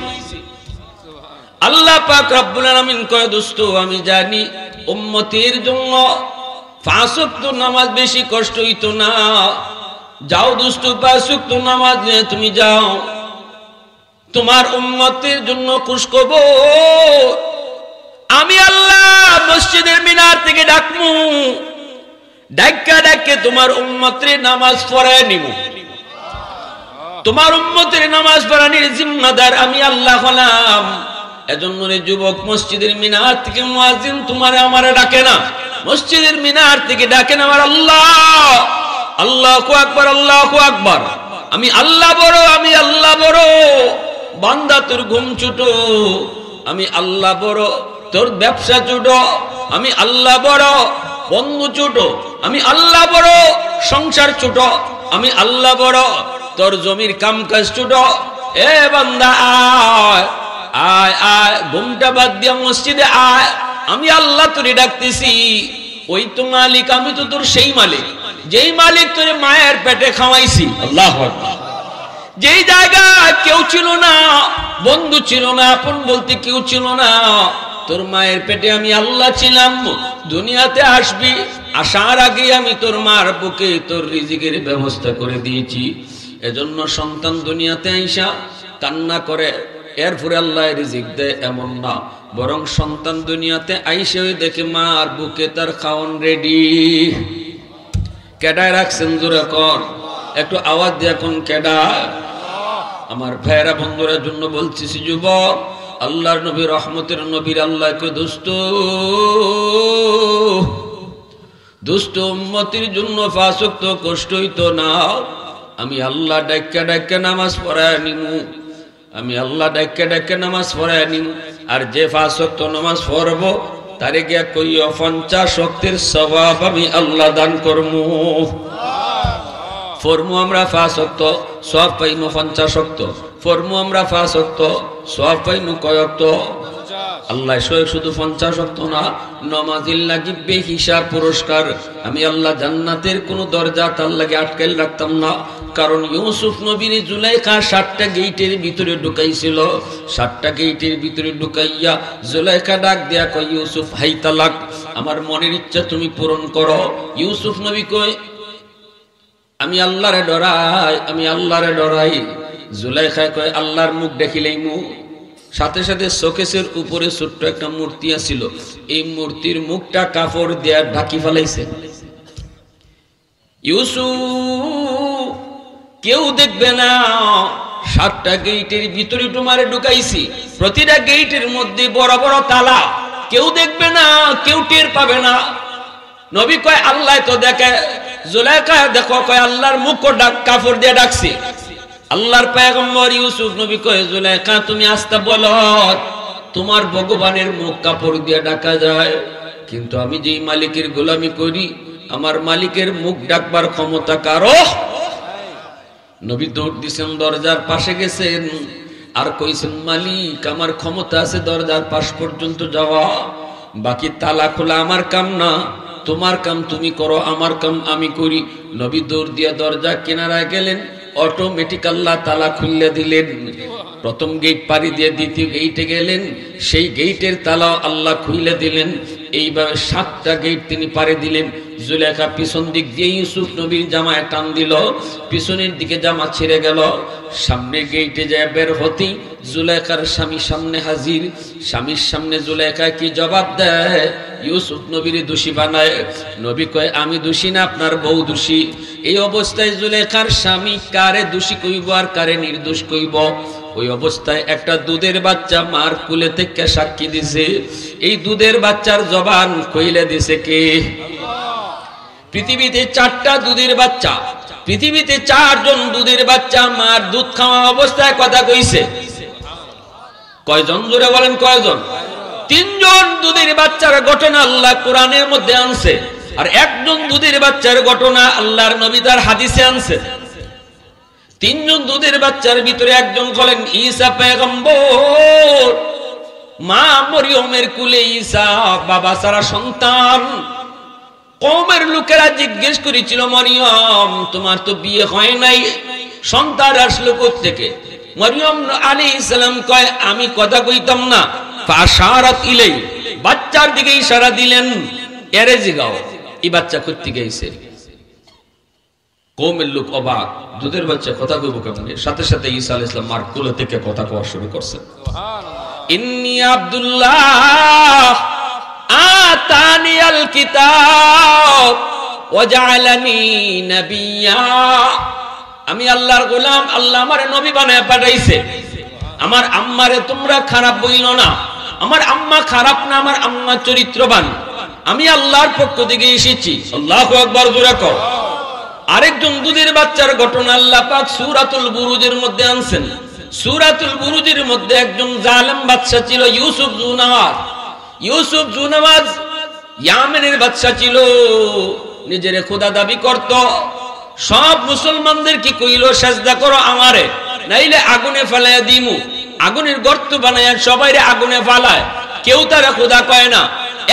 আল্লাহ পাক রব্বুল আলামিন কয় দোস্ত আমি জানি উম্মতের জন্য 5 ওয়াক্ত নামাজ বেশি কষ্ট হইতো না, যাও দোস্ত 5 ওয়াক্ত নামাজ নিয়ে তুমি যাও, তোমার উম্মতের জন্য খুশখবর আমি আল্লাহ মসজিদের মিনার থেকে ডাকমু, ডাক্কা ডাকে তোমার উম্মতের নামাজ পড়ায় নিমু। তোমার উম্মতের নামাজ পড়ানোর জিম্মাদার আমি আল্লাহ হলাম। এজন্য রে যুবক, মসজিদের মিনার থেকে মুয়াজ্জিন তোমারে আমারে ডাকে না, মসজিদের মিনার থেকে ডাকেন আমার আল্লাহ। আল্লাহু আকবার, আল্লাহু আকবার। আমি আল্লাহ বড়, আমি আল্লাহ বড়। বান্দা তোর ঘুম ছোট, আমি আল্লাহ বড়। তোর ব্যবসা ছোট, আমি আল্লাহ বড়। বন্ধু ছোট, আমি আল্লাহ বড়। সংসার ছোট, আমি আল্লাহ বড়। তোর জমির কামকাজ ছোট, এ বান্দা আয় আয় আয়, ঘুমটা বাদ দিয়া মসজিদে আয়, আমি আল্লাহ তোরে ডাকতেছি। ওই তো মালিক, আমি তো তোর সেই মালিক, যেই মালিক তোরে মায়ের পেটে খাওয়াইছি। আল্লাহু আকবার। যেই জায়গায় কেউ ছিল না, বন্ধু ছিল না, আপন বলতে কেউ ছিল না, তোর মায়ের পেটে আমি আল্লাহ ছিলাম। দুনিয়াতে আসবি, আসার আগে আমি তোর মার বুকে তোর রিজিকের ব্যবস্থা করে দিয়েছি। এজন্য সন্তান দুনিয়াতে আইসা কান্না করে এরপরে আল্লাহ রিজিক দেয় এমন না, বরং সন্তান দুনিয়াতে আইসে ওই দেখে মার বুকে তার খাওয়ান রেডি। কেডায় রাখছেন জোরে কর, একটু আওয়াজ দিয়ে কোন কেডা? আমার ভাইরা বন্ধুরা জন্য বলতেছি যুবক, আল্লাহর নবী, রহমতের নবীর আল্লাহকে দোস্ত দোস্ত উম্মতির জন্য 5 ওয়াক্ত কষ্ট হইতো না, আমি আল্লাহ ডাক্কা ডাক্কা নামাজ পড়ায় নিমু, আমি আল্লাহ ডাক্কা ডাক্কা নামাজ পড়ায় নিমু। আর যে 5 ওয়াক্ত নামাজ পড়ব তারে গিয়া কইও 50 ওয়াক্তের সওয়াব আমি আল্লাহ দান করমু। ফরমু আমরা 5 ওয়াক্ত সওয়াব পাইমু 50 ওয়াক্ত, ফরমু আমরা 5 ওয়াক্ত সওয়াব পাইমু কয় ওয়াক্ত? আল্লাহ শুধু 50 ওয়াক্ত না, নামাজের লাগি বেহিসাব পুরস্কার। আমি আল্লাহ জান্নাতের কোন দরজা তার লাগে আটকাইল রাখতাম না, কারণ ইউসুফ নবীর জুলাইখা 7টা গেটের ভিতরে ঢুকাইছিল। 7টা গেটের ভিতরে ঢুকাইয়া জুলাইখা ডাক দেয়া কয় ইউসুফ হাই তালাক, আমার মনের ইচ্ছা তুমি পূরণ করো। ইউসুফ নবী কয় আমি আল্লাহরে ডরাই, আমি আল্লাহরে ডরাই। জুলাইখা কয় আল্লাহর মুখ দেখিলেই মুখ। সাথে সাথে শোকেসের উপরে ছোট্ট একটা মূর্তি আছিল, এই মূর্তির মুখটা কাপড় দিয়ে ঢাকি ফেলাইছে। ইউসুফ কেউ দেখবে না, 7টা গেটের ভিতরে তোমারে ঢুকাইছি, প্রতিটা গেটের মধ্যে বড় বড় তালা, কেউ দেখবে না, কেউ টের পাবে না। নবী কয় আল্লাহ তো দেখে। জুলাইখা দেখো কয় আল্লাহর মুখ কাপড় দিয়ে ডাকছি। আল্লাহর পয়গম্বর ইউসুফ নবী কয় জুলাইখা তুমি আস্তে বলো, তোমার ভগবানের মুখ কাপড় দিয়ে ডাকা যায়, কিন্তু আমি যেই মালিকের গোলামি করি আমার মালিকের মুখ ডাকবার ক্ষমতা কারো। নবী দৌড় দিছেন, দরজার পাশে গেছেন, আর কইছেন মালিক আমার ক্ষমতা আছে দরজার পাশ পর্যন্ত যাওয়া, বাকি তালা খোলা আমার কাম না, তোমার কাম তুমি করো, আমার কাম আমি করি। নবী দৌড় দিয়া দরজা কিনারায় গেলেন, অটোমেটিক আল্লাহ তালা খুলে দিলেন। প্রথম গেট পাড়ি দিয়ে দ্বিতীয় গেইটে গেলেন, সেই গেইটের তালাও আল্লাহ খুলে দিলেন। এইভাবে 7টা গেট তিনি পাড়ি দিলেন। জুলেখা পিছন দিক দিয়ে ইউসুফ নবীর জামায় টান দিল, পিছনের দিকে জামা ছিঁড়ে গেল। সামনে গেইটে যায় বের হতি জুলেখার স্বামী সামনে হাজির। স্বামীর সামনে জুলেখা কি জবাব দেয়? ইউসুফ নবীর দোষী বানায়। নবী কয় আমি দোষী না, আপনার বউ দোষী। এই অবস্থায় জুলেখার স্বামী কারে দোষী কইব আর কারে নির্দোষ কইব? ওই অবস্থায় একটা দুধের বাচ্চা মার কুলে থেকে সাক্ষী দিছে। এই দুধের বাচ্চার জবান কইলে দিছে কে? পৃথিবীতে 4টা দুধের বাচ্চা, পৃথিবীতে 4 জন দুধের বাচ্চা মার দুধ খাওয়া অবস্থায় কথা কইছে। কয়জন? জোরে বলেন কয়জন? 3 জন দুধের বাচ্চার ঘটনা আল্লাহ কোরআনের মধ্যে আনছে, আর 1 জন দুধের বাচ্চার ঘটনা আল্লাহর নবী তার হাদিসে আনছে। 3 জন দুধের বাচ্চার ভিতরে একজন হলেন ঈসা পয়গম্বর। মা মরিয়মের কুলে ঈসা, বাবা সারা সন্তান। কওমের লোকেরা জিজ্ঞেস করেছিল, মরিয়ম তোমার তো বিয়ে হয় নাই, সন্তান আসলো কোত্থেকে? মরিয়ম আলাইহিস সালাম কয় আমি কথা কইতাম না। ফাশারাত ইলাই, বাচ্চার দিকে ইশারা দিলেন, এরে জিগাও এই বাচ্চা কোত্থেকে আইছে? কওমের লোক অবাক, দুধের বাচ্চা কথা কইব কেমনে? সাথে সাথে ঈসা আলাইহিস সালাম মার কোলে থেকে কথা কওয়া শুরু করছেন। সুবহানাল্লাহ। ইন্নী আব্দুল্লাহ আতানিয়াল কিতাব ওয়া জাআলানি নাবিয়্যা। আমি আল্লাহর গোলাম, আল্লাহ আমারে নবী বানায় পাঠাইছে। আমার আম্মারে তোমরা খারাপ বইলো না, আমার আম্মা খারাপ না, আমার আম্মা চরিত্রবান। আমি আল্লাহর পক্ষ থেকে এসেছি। আল্লাহু আকবার, জোরে কও। আরেকজন দুধের বাচ্চার ঘটনা আল্লাহ পাক সূরাতুল বুরুজের মধ্যে আনছেন। সূরাতুল বুরুজের মধ্যে একজন জালেম বাদশা ছিল, ইউসুফ জুনাওয়াজ। ইউসুফ জুনাওয়াজ ইয়ামেনের বাদশা ছিল, নিজের খোদা দাবি করত। সব মুসলমানদের কি কইল, সেজদা করো আমারে, নাইলে আগুনে ফেলাইয়া দিমু। আগুনের গর্ত বানাইয়া সবাইরে আগুনে ফালায়, কেউ তারা খোদা কয় না।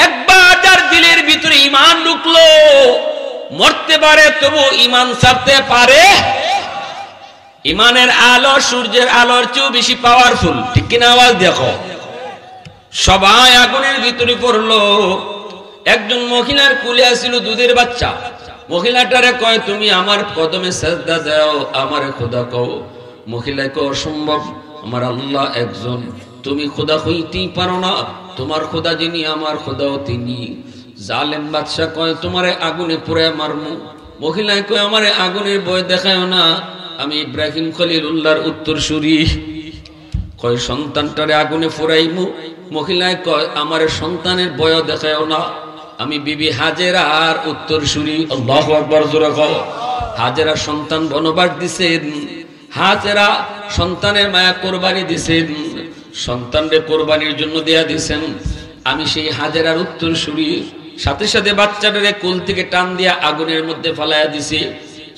একবার যার দিলের ভিতরে ঈমান ঢুকলো, মরতে পারে তবু ঈমান ছাড়তে পারে। ঈমানের আলো সূর্যের আলোর চেয়েও বেশি পাওয়ারফুল, ঠিক কিনা? আওয়াজ দেখো। সবাই আগুনের ভিতরে পড়লো। একজন মহিলার কুলে আসিল দুধের বাচ্চা। মহিলাটারে কয় তুমি আমার কদমে সেজদা দাও, আমারে খোদা কও। মহিলা কয় অসম্ভব, আমার আল্লাহ একজন, তুমি খোদা হইতেই পারো না। তোমার খোদা যিনি, আমার খোদাও তিনি। জালেম বাদশা কয় তোমারে আগুনে পুড়ে মারমু। মহিলায় কয় আমারে আগুনের ভয় দেখায় না, আমি ইব্রাহিম খলিলুল্লাহর উত্তরসূরি। কয় সন্তানটারে আগুনে পুরাইমু। মহিলায় কয় আমারে সন্তানের ভয় দেখায় না, আমি বিবি হাজেরার উত্তরসূরি। আল্লাহু আকবার, জোরে কও। হাজেরা সন্তান বনবাস দিছেন, হাজেরা সন্তানের মায়া কোরবানি দিছেন, সন্তানরে কোরবানির জন্য দেয়া দিছেন। আমি সেই হাজেরার উত্তরসূরি। সাথে সাথে বাচ্চাটারে কোল থেকে টান দিয়া আগুনের মধ্যে ফালাইয়া দিছে।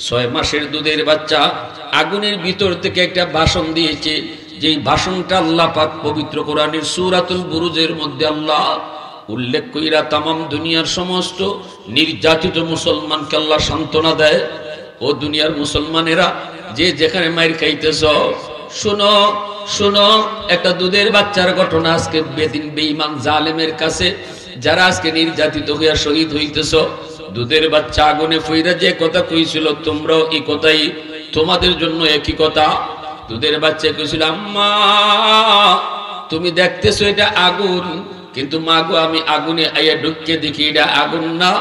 6 মাসের দুধের বাচ্চা আগুনের ভিতর থেকে একটা ভাষণ দিয়েছে, যেই ভাষণটা আল্লাহ পাক পবিত্র কোরআনের সূরাতুল বুরুজের মধ্যে আল্লাহ উল্লেখ কইরা তামাম দুনিয়ার সমস্ত নির্যাতিত মুসলমানকে আল্লাহ সান্ত্বনা দেয়। ও দুনিয়ার মুসলমানেরা, যে যেখানে মাইর খাইতেছ, শুনো শুনো, একটা দুধের বাচ্চার ঘটনা। আজকে বেদিন বেঈমান জালেমের কাছে যারা আজকে নির্যাতিত হইয়া শহীদ হইতেছ, দুধের বাচ্চা আগুনে ফইরা যে কথা কইছিল, তোমরাও এই কথাই, তোমাদের জন্য একই কথা। দুধের বাচ্চা কইছিল আম্মা তুমি দেখতেছো এটা আগুন, কিন্তু মা গো আমি আগুনে আইয়া ঢুকে দেখি এটা আগুন না।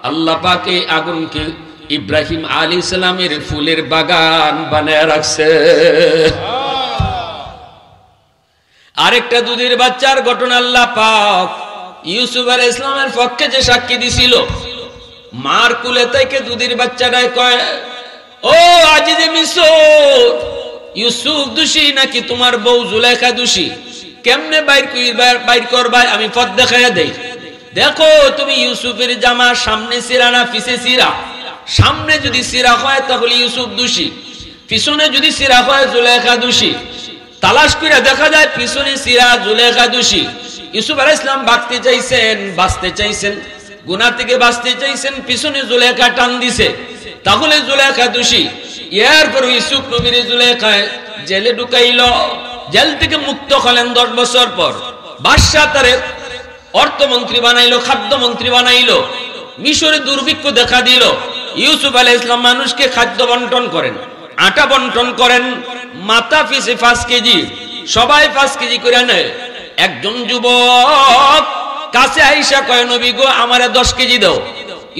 আল্লাহ পাক এই আগুনকে ইব্রাহিম আলাইহিস সালামের ফুলের বাগান বানায় রাখছে। আরেকটা দুধের বাচ্চার ঘটনা আল্লাহ পাক ইউসুফ আলাইহিস সালামের পক্ষে যে সাক্ষী দিছিল, মার কুলে থেকে দুধের বাচ্চাটাই কয় ও আজিজে মিসর, ইউসুফ দোষী নাকি তোমার বউ জুলাইখা দোষী? কেমনে বাইর করবা? আমি পথ দেখাইয়া দেই। দেখো তুমি ইউসুফের জামা সামনে সিরা না পিছে সিরা? সামনে যদি সিরা হয় তাহলে ইউসুফ দোষী, পিছনে যদি সিরা হয় জুলাইখা দোষী। তালাশ করে দেখা যায় পিছনে সিরা, জুলাইখা দোষী। ইউসুফ আলাইহিস সালাম বাঁচতে চাইছেন, গুনাহ থেকে বাঁচতে চাইছেন, পিছনে জুলেখা টান দিছে, তাহলে জুলেখা দোষী। এরপর ইউসুফ নবীর জুলেখায় জেলে ঢুকাইল, জেল থেকে মুক্ত হলেন 10 বছর পর। বাদশা তারে অর্থমন্ত্রী বানাইলো, খাদ্যমন্ত্রী বানাইলো। মিশরে দুর্ভিক্ষ দেখা দিল। ইউসুফ আলাইহিস সালাম মানুষকে খাদ্য বন্টন করেন, আটা বন্টন করেন, মাথা পিছে 5 কেজি, সবাই 5 কেজি করে নেয়। একজন যুবক কাছে আইসা কয়, নবী গো আমারে 10 কেজি দাও।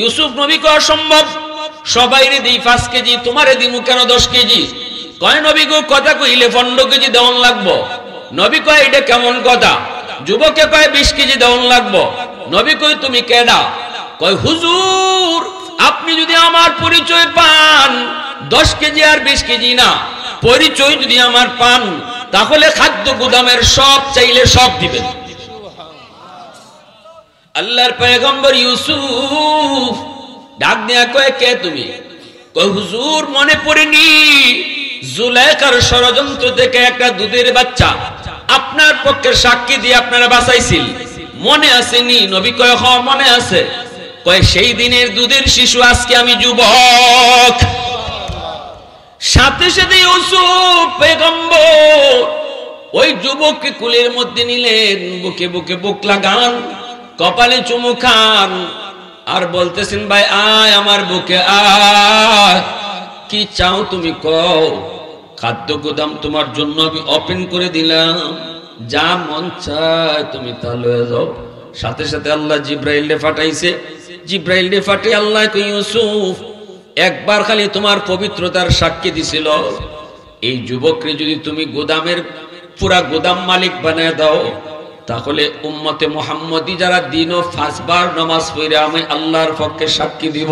ইউসুফ নবী কয় অসম্ভব, সবাইরে দেই 5 কেজি, তোমারে দিমু কেন 10 কেজি? কয় নবী গো কথা কইলে 15 কেজি দেওয়ান লাগবো। নবী কয় এটা কেমন কথা? যুবকে কয় 20 কেজি দেওয়ান লাগবো। নবী কয় তুমি কেডা? কয় হুজুর আপনি যদি আমার পরিচয় পান, 10 কেজি আর 20 কেজি না, পরিচয় যদি আমার পান, তাহলে খাদ্য গুদামের সব চাইলে সব দিবেন। আল্লাহর পয়গম্বর ইউসুফ ডাক দিয়া কয় কে তুমি? কয় হুজুর মনে পড়েনি, জুলেখার ষড়যন্ত্র থেকে একটা দুধের বাচ্চা আপনার পক্ষে সাক্ষী দিয়ে আপনারা বাঁচাইছিল, মনে আসেনি? নবী কয় হ মনে আছে। কয় সেই দিনের দুধের শিশু আজকে আমি যুবক। সাথে সাথে ইউসুফ পয়গম্বর ওই যুবককে কুলের মধ্যে নিলেন, বুকে বুকে বুক লাগান, কপালে চুমু খান, আর বলতেছেন ভাই আয় আমার বুকে আয়, কি চাও তুমি কও, খাদ্য গোদাম তোমার জন্য আমি ওপেন করে দিলাম, যা মন চায় তুমি তা লয়ে যাও। সাথে সাথে আল্লাহ জিব্রাইল পাঠাইছে। জিব্রাইল পাঠিয়ে আল্লাহ কই ইউসুফ একবার খালি তোমার পবিত্রতার সাক্ষী দিছিল, এই যুবককে যদি তুমি গোদামের পুরা গোদাম মালিক বানায় দাও, তাহলে উম্মতে মুহাম্মদী যারা দিনও 5 বার নামাজ পড়ে আমি আল্লাহর পক্ষে সাক্ষী দিব।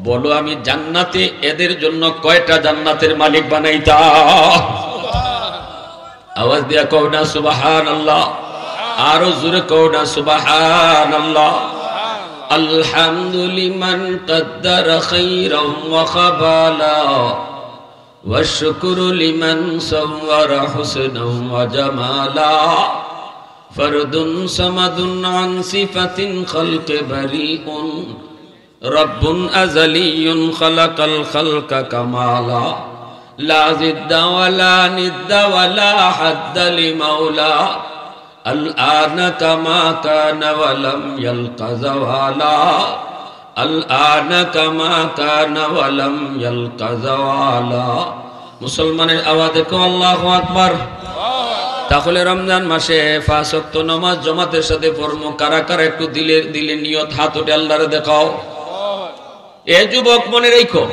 বলো আমি জান্নাতে এদের জন্য কয়টা জান্নাতের মালিক বানাইতা? আওয়াজ দিয়া কও না সুবহানাল্লাহ, আরো জোরে কও না সুবহানাল্লাহ। আলহামদুলিমান কদ্দারা খাইরাম ওয়া খাবালা ওয়া শুকরু লিমান সাওয়ারা হুসনাও ওয়া জামালা ফরদুন সামাদুন আন সিফাতিন খালকি বারিউন রব্বুন আযালিয়ুন খালাকাল খালকা কামালা লা জিদ্দা ওয়ালা নিদ্দা ওয়ালা হাদ্দা লিমাওলা আল-আনা কামা কানা ওয়ালাম ইয়ালকা যাওয়ালা আল-আনা কামা কানা ওয়ালাম ইয়ালকা যাওয়ালা। মুসলমানের আওয়াজে কও আল্লাহু আকবার। তাহলে রমজান মাসে 5 ওয়াক্ত নামাজ জামাতের সাথে পড়মু। কারা কারা একটু দিলে নিয়ত হাত উঠে আল্লাহরে দেখাও। এ যুবক মনে রাখো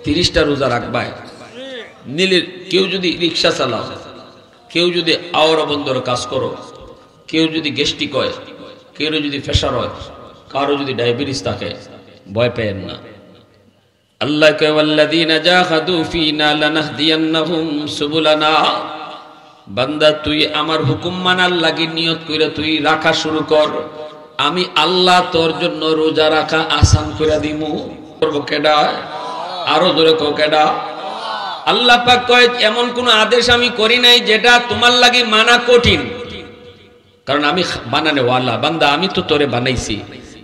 30টা রোজা রাখবা। নিলে কেউ যদি রিকশা চালাও, কেউ যদি আওয়ার বন্দর কাজ করো, কেউ যদি গ্যাস্ট্রিক হয়, কেউ যদি প্রেসার হয়, কারো যদি ডায়াবেটিস থাকে, ভয় পেয়েন না। আল্লাহ কয় ওয়াল্লাযীনা জাহাদু ফীনা লানাহদিয়ান্নাহুম সুবুলানা। বান্দা তুই আমার হুকুম মানার লাগি নিয়ত কইরা তুই রাখা শুরু কর, আমি আল্লাহ তোর জন্য রোজা রাখা আসান কইরা দিমু। করব কেডা? আরো জোরে কও কেডা? আল্লাহ পাক কয় এমন কোন আদেশ আমি করি নাই যেটা তোমার লাগি মানা কঠিন, কারণ আমি বানানে ওয়ালা। বান্দা আমি তো তোরে বানাইছি,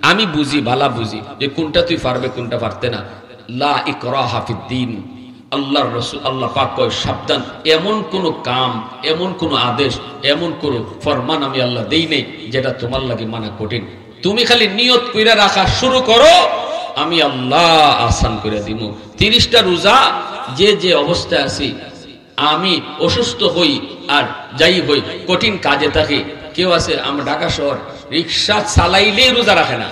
আমি বুঝি, ভালা বুঝি যে কোনটা তুই পারবে কোনটা পারতে না। লা ইকরাহা ফিদ্দীন। আল্লাহর রাসূল আল্লাহ পাক কয় সাবধান, এমন কোন কাম, এমন কোন আদেশ, এমন কোন ফরমান আমি আল্লাহ দেই নাই যেটা তোমার লাগি মানা কঠিন। তুমি খালি নিয়ত কইরা রাখা শুরু করো, আমি আল্লাহ আসান করে দিব। 30টা রোজা যে যে অবস্থায় আছি, আমি অসুস্থ হই আর যাই হই, কঠিন কাজে থাকি। কেউ আছে আমরা ঢাকা শহর রিক্সা চালাইলেই রোজা রাখে না।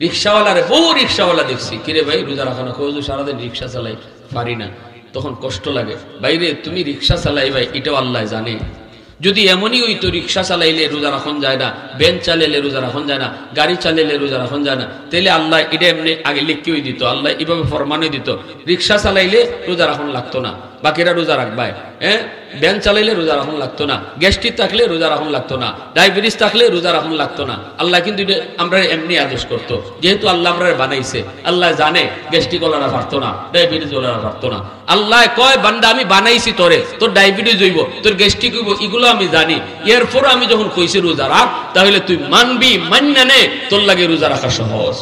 রিক্সাওয়ালারে বহু রিক্সাওয়ালা দেখছি, কিরে ভাই রোজা রাখো না? কই সারাদিন রিক্সা চালাই, পারি না। তখন কষ্ট লাগে, বাইরে তুমি রিক্সা চালাই ভাই, এটাও আল্লাহ জানে। যদি এমনই হইতো রিক্সা চালাইলে রোজা রাখন যায় না, ভ্যান চালাইলে রোজা রাখন যায় না, গাড়ি চালাইলে রোজা রাখন যায় না, তাহলে আল্লাহ এটা এমনি আগে লিখিয়ে দিত, আল্লাহ এভাবে ফরমানে দিত। রিক্সা চালাইলে রোজা রাখন লাগতো না, বাকিরা রোজা রাখবায়। ভ্যান চালাইলে রোজা রাখন লাগতো না, গ্যাস্ট্রিক থাকলে রোজা রাখন লাগতো না, ডায়াবেটিস থাকলে রোজা রাখন লাগতো না। আল্লাহ কিন্তু আমরা এমনি আদেশ করতো, যেহেতু আল্লাহ আমরা বানাইছে। আল্লাহ জানে গ্যাস্ট্রিক ওলারা পারতো না, ডায়াবেটিস ওলারা পারতো না। আল্লাহ কয় বান্দা আমি বানাইছি তোরে, তোর ডায়াবেটিস হইব, তোর গ্যাস্ট্রিক হইব, এগুলো আমি জানি। এরপর আমি যখন কইছি রোজা রাখ, তাহলে তুই মানবি, মান্য নে, তোর লাগে রোজা রাখা সহজ।